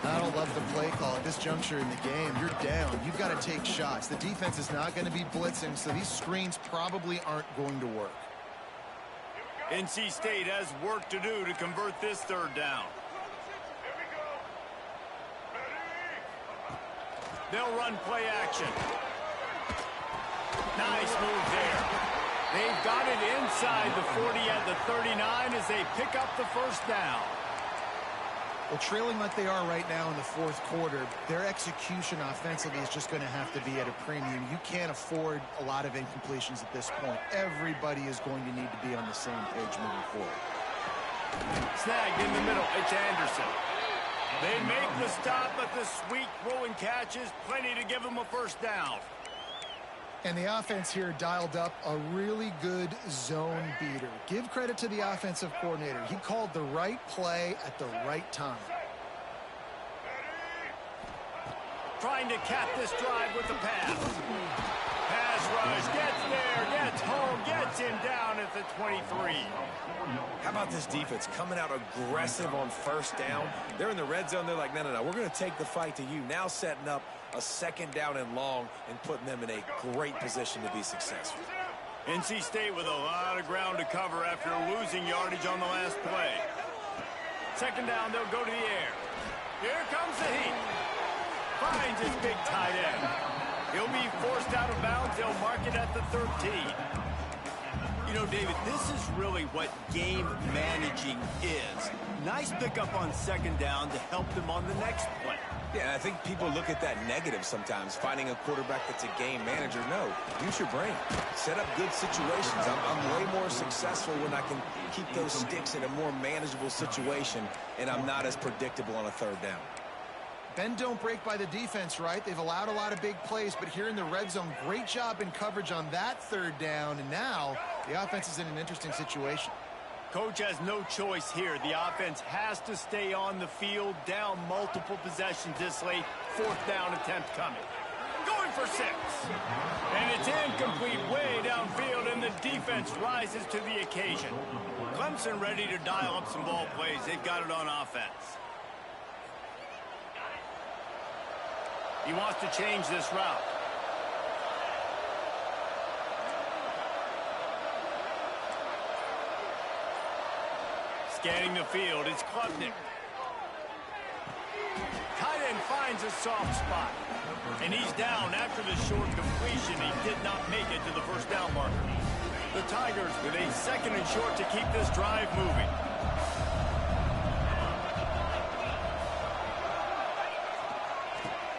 I don't love the play call at this juncture in the game. You're down. You've got to take shots. The defense is not going to be blitzing, so these screens probably aren't going to work. NC State has work to do to convert this 3rd down. They'll run play action. Nice move there. They've got it inside the 40 at the 39 as they pick up the first down. Well, trailing like they are right now in the 4th quarter, their execution offensively is just going to have to be at a premium. You can't afford a lot of incompletions at this point. Everybody is going to need to be on the same page moving forward. Snagged in the middle. It's Anderson. They make the stop, but the sweet rolling catch is plenty to give them a first down. And the offense here dialed up a really good zone beater. Give credit to the offensive coordinator. He called the right play at the right time. Trying to cap this drive with the pass. Pass rush, gets there, gets home, gets him down at the 23. How about this defense coming out aggressive on first down? They're in the red zone. They're like, no, we're going to take the fight to you. Now setting up a 2nd down and long and putting them in a great position to be successful. NC State with a lot of ground to cover after losing yardage on the last play. Second down, they'll go to the air. Here comes the heat. Finds his big tight end. He'll be forced out of bounds. They'll mark it at the 13. You know, David, this is really what game managing is. Nice pickup on second down to help them on the next play. Yeah, I think people look at that negative sometimes, finding a quarterback that's a game manager. No, use your brain. Set up good situations. I'm way more successful when I can keep those sticks in a more manageable situation, and I'm not as predictable on a third down. Bend don't break by the defense, right? They've allowed a lot of big plays, but here in the red zone, great job in coverage on that third down, and now the offense is in an interesting situation. Coach has no choice here. The offense has to stay on the field, down multiple possessions this late. Fourth down attempt coming. Going for 6. And it's incomplete way downfield, and the defense rises to the occasion. Clemson ready to dial up some ball plays. They've got it on offense. He wants to change this route. Scanning the field, it's Klubnik. Tight end finds a soft spot. And he's down after the short completion. He did not make it to the first down marker. The Tigers with a second and short to keep this drive moving.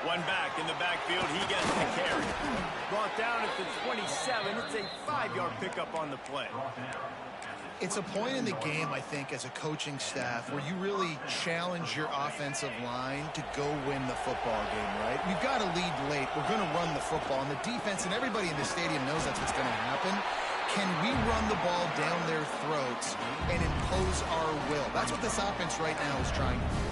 One back in the backfield, he gets the carry. Brought down at the 27. It's a 5-yard pickup on the play. It's a point in the game, I think, as a coaching staff where you really challenge your offensive line to go win the football game, right? We've got to lead late. We're going to run the football. And the defense and everybody in the stadium knows that's what's going to happen. Can we run the ball down their throats and impose our will? That's what this offense right now is trying to do.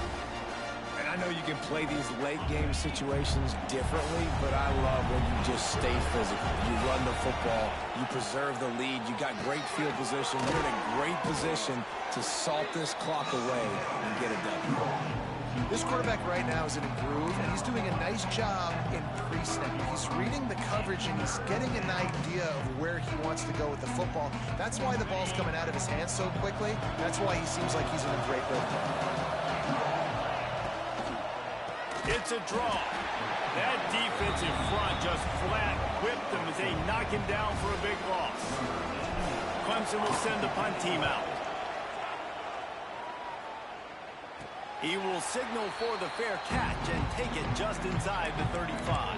I know you can play these late game situations differently, but I love when you just stay physical. You run the football, you preserve the lead, you got great field position, you're in a great position to salt this clock away and get it done. This quarterback right now is in a groove, and he's doing a nice job in pre-snap. He's reading the coverage, and he's getting an idea of where he wants to go with the football. That's why the ball's coming out of his hands so quickly. That's why he seems like he's in a great rhythm. It's a draw. That defensive front just flat whipped them as they knock him down for a big loss. Clemson will send the punt team out. He will signal for the fair catch and take it just inside the 35.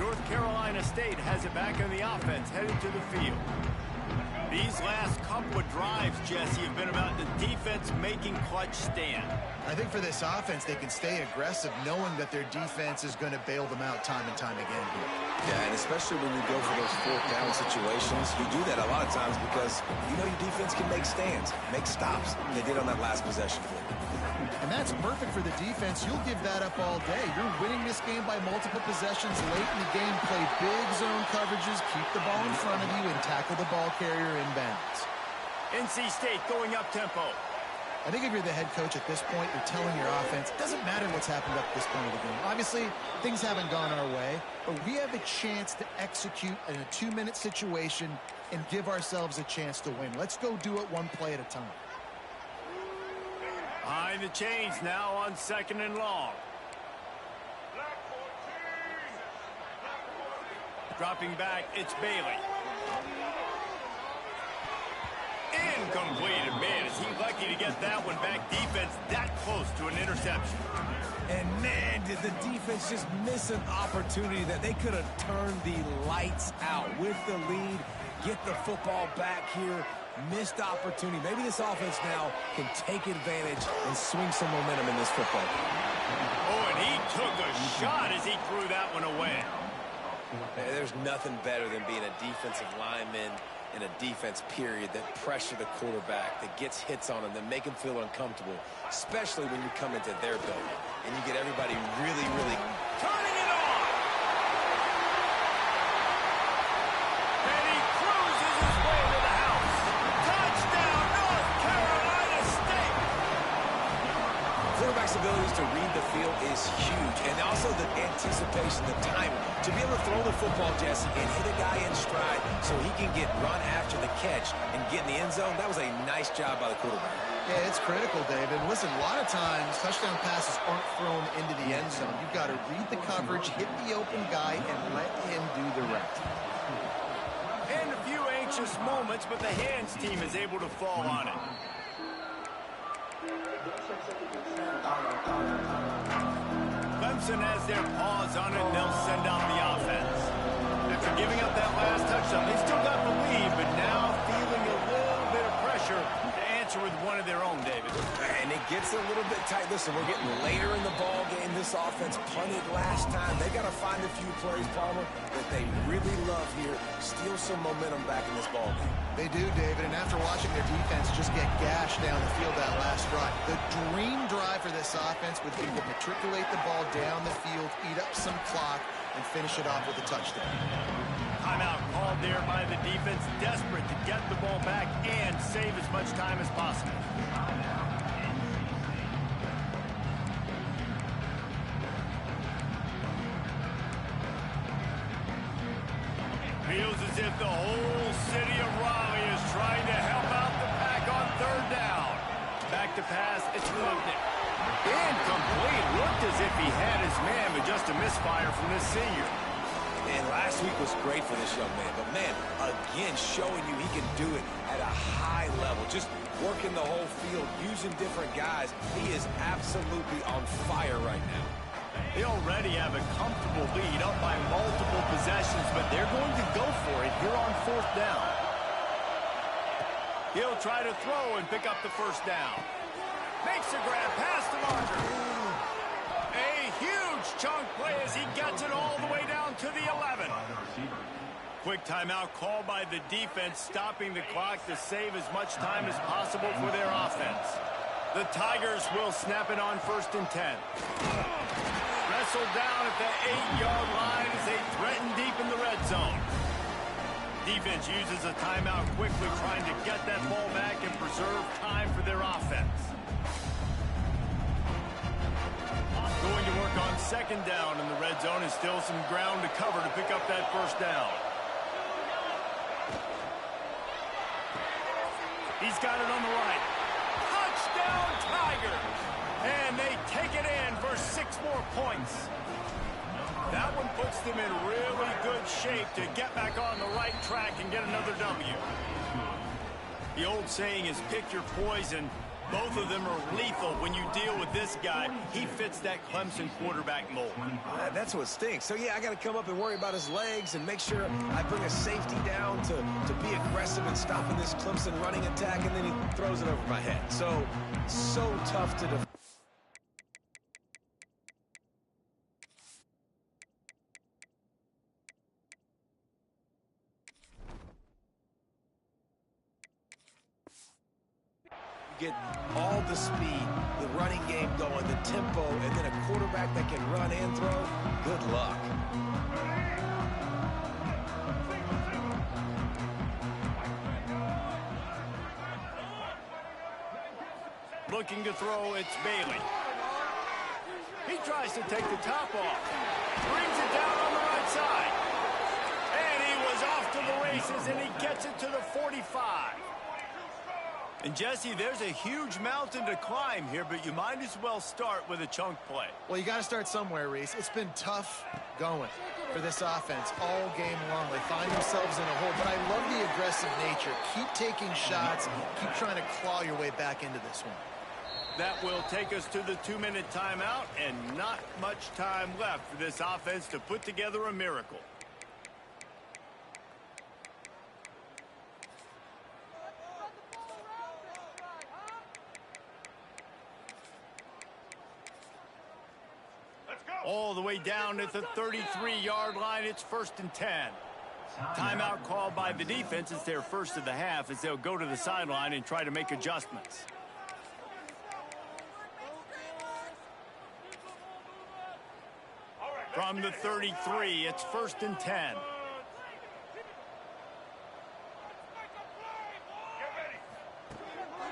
North Carolina State has it back on the offense, headed to the field. These last couple of drives, Jesse, have been about the defense making clutch stand. I think for this offense, they can stay aggressive knowing that their defense is going to bail them out time and time again. Yeah, and especially when you go for those fourth down situations, you do that a lot of times because you know your defense can make stands, make stops. They did on that last possession. And that's perfect for the defense. You'll give that up all day. You're winning this game by multiple possessions late in the game. Play big zone coverages, keep the ball in front of you, and tackle the ball carrier inbounds. NC State going up tempo. I think if you're the head coach at this point, you're telling your offense, it doesn't matter what's happened up this point of the game. Obviously, things haven't gone our way, but we have a chance to execute in a 2-minute situation and give ourselves a chance to win. Let's go do it one play at a time. Behind the chains now on second and long. Dropping back, it's Bailey. Incomplete. Man, is he lucky to get that one back. Defense that close to an interception. And man, did the defense just miss an opportunity that they could have turned the lights out with the lead, get the football back here. Missed opportunity. Maybe this offense now can take advantage and swing some momentum in this football. Oh, and he took a shot as he threw that one away. There's nothing better than being a defensive lineman in a defense period that pressure the quarterback, that gets hits on him, that make him feel uncomfortable, especially when you come into their building and you get everybody really, really turning it on. And he cruises his way to the house. Touchdown, North Carolina State. Quarterbacks have abilities to read the field is huge. And also the anticipation, the timing. To be able to throw the football, Jesse, and hit a guy in stride so he can get run after the catch and get in the end zone, that was a nice job by the quarterback. Yeah, it's critical, David. Listen, a lot of times touchdown passes aren't thrown into the end zone. You've got to read the coverage, hit the open guy, and let him do the rest. And a few anxious moments, but the hands team is able to fall on it. Clemson has their paws on it, and they'll send out the offense. After giving up that last touchdown, they still got the lead, but now feeling a little bit of pressure to answer with one of their own, David. And it gets a little bit tight. Listen, we're getting later in the ball game. This offense punted last time. They got to find a few plays, Palmer, that they really love here. Steal some momentum back in this ball game. They do, David, and after watching their defense just get gashed down the field that last drive, the dream drive for this offense would be to matriculate the ball down the field, eat up some clock, and finish it off with a touchdown. Timeout called there by the defense, desperate to get the ball back and save as much time as possible. Feels as if the whole city of Raleigh is trying to help out the pack on third down. Back to pass, it's Klubnik. Incomplete. Looked as if he had his man, but just a misfire from this senior. And last week was great for this young man. But, man, again, showing you he can do it at a high level. Just working the whole field, using different guys. He is absolutely on fire right now. They already have a comfortable lead up by multiple possessions, but they're going to go for it here on fourth down. He'll try to throw and pick up the first down. Makes a grab past the marker. A huge chunk play as he gets it all the way down to the 11. Quick timeout called by the defense, stopping the clock to save as much time as possible for their offense. The Tigers will snap it on 1st and 10. Wrestled down at the 8-yard line as they threaten deep in the red zone. Defense uses a timeout quickly, trying to get that ball back and preserve time for their offense. Going to work on 2nd down in the red zone, and still some ground to cover to pick up that first down. He's got it on the right. Touchdown, Tigers! And they take it in for 6 more points. That one puts them in really good shape to get back on the right track and get another W. The old saying is pick your poison. Both of them are lethal when you deal with this guy. He fits that Clemson quarterback mold. That's what stinks. So, yeah, I got to come up and worry about his legs and make sure I bring a safety down to be aggressive in stopping this Clemson running attack, and then he throws it over my head. So tough to defend. Get all the speed, the running game going, the tempo, and then a quarterback that can run and throw. Good luck. Looking to throw, it's Bailey. He tries to take the top off. Brings it down on the right side. And he was off to the races, and he gets it to the 45. And, Jesse, there's a huge mountain to climb here, but you might as well start with a chunk play. Well, you got to start somewhere, Reese. It's been tough going for this offense all game long. They find themselves in a hole, but I love the aggressive nature. Keep taking shots. Keep trying to claw your way back into this one. That will take us to the 2-minute timeout, and not much time left for this offense to put together a miracle. All the way down at the 33-yard line, it's 1st and 10. Timeout called by the defense. It's their first of the half as they'll go to the sideline and try to make adjustments. From the 33, it's 1st and 10.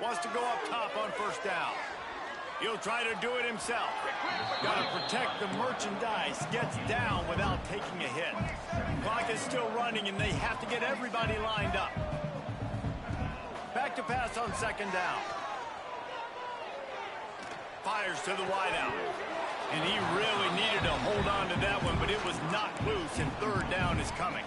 Wants to go up top on 1st down. He'll try to do it himself. Got to protect the merchandise. Gets down without taking a hit. Clock is still running, and they have to get everybody lined up. Back to pass on second down. Fires to the wideout. And he really needed to hold on to that one, but it was knocked loose, and third down is coming.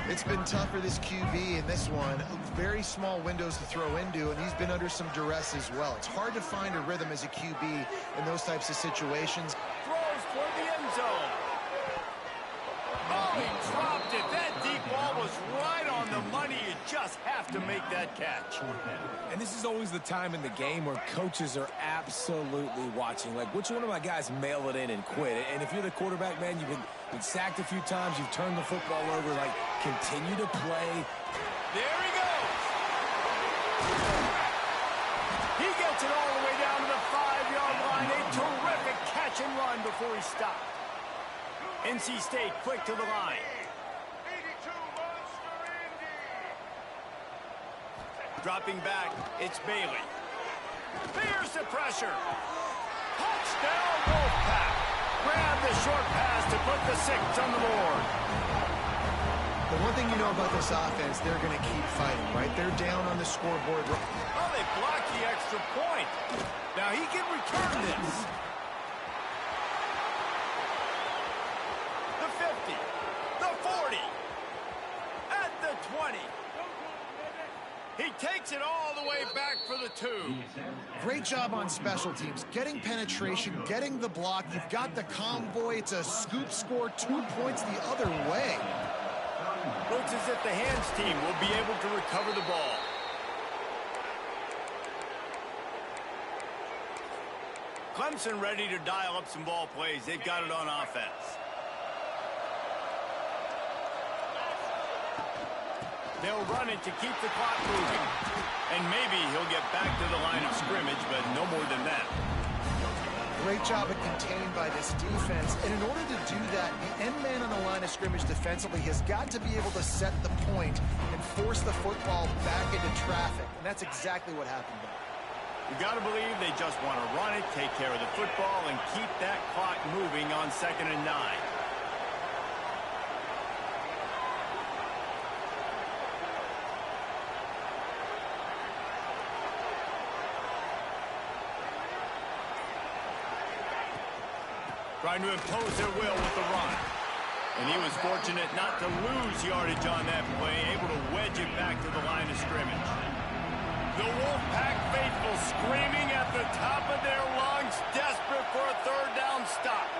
It's been tough for this QB in this one. Very small windows to throw into, and he's been under some duress as well. It's hard to find a rhythm as a QB in those types of situations. Throws toward the end zone. Oh, he dropped it. That deep ball was right on the money. You just have to make that catch. And this is always the time in the game where coaches are absolutely watching. Like, which one of my guys mail it in and quit? And if you're the quarterback, man, you've been sacked a few times. You've turned the football over. Like, continue to play. There he goes. He gets it all the way down to the 5-yard line. A terrific catch and run before he stopped. NC State quick to the line. Dropping back, it's Bailey. Fears the pressure. Touchdown, Wolfpack. Grab the short pass to put the 6 on the board. The one thing you know about this offense, they're going to keep fighting, right? They're down on the scoreboard. Oh, they blocked the extra point. Now he can return this. The 50, the 40, at the 20. He takes it all the way back for the 2. Great job on special teams. Getting penetration, getting the block. You've got the convoy. It's a scoop score, 2 points the other way. Looks as if the hands team will be able to recover the ball. Clemson ready to dial up some ball plays. They've got it on offense. They'll run it to keep the clock moving. And maybe he'll get back to the line of scrimmage, but no more than that. Great job at containing by this defense. And in order to do that, the end man on the line of scrimmage defensively has got to be able to set the point and force the football back into traffic. And that's exactly what happened there. You got to believe they just want to run it, take care of the football, and keep that clock moving on 2nd and 9. Trying to impose their will with the run. And he was fortunate not to lose yardage on that play, able to wedge it back to the line of scrimmage. The Wolfpack faithful screaming at the top of their lungs, desperate for a third down stop.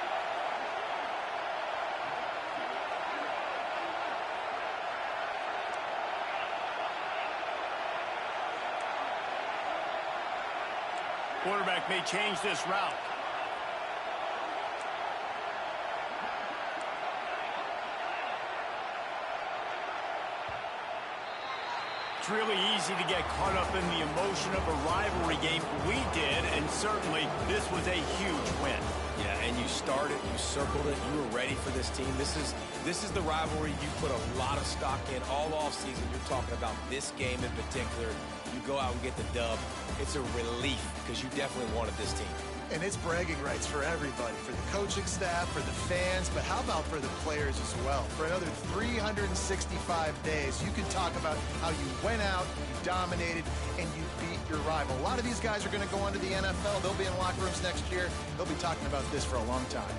Quarterback may change this route. It's really easy to get caught up in the emotion of a rivalry game. We did, and certainly this was a huge win. Yeah, and you started, you circled it, you were ready for this team. This is the rivalry you put a lot of stock in all offseason. You're talking about this game in particular. You go out and get the dub. It's a relief because you definitely wanted this team. And it's bragging rights for everybody, for the coaching staff, for the fans, but how about for the players as well? For another 365 days, you can talk about how you went out, you dominated, and you beat your rival. A lot of these guys are going to go on to the NFL. They'll be in locker rooms next year. They'll be talking about this for a long time.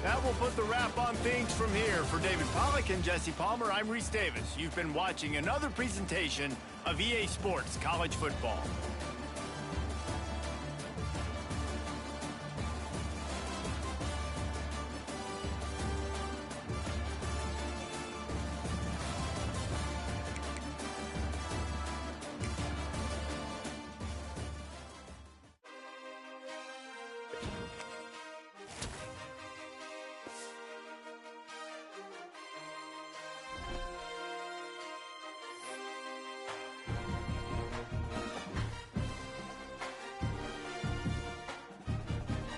That will put the wrap on things from here. For David Pollack and Jesse Palmer, I'm Reese Davis. You've been watching another presentation of EA Sports College Football.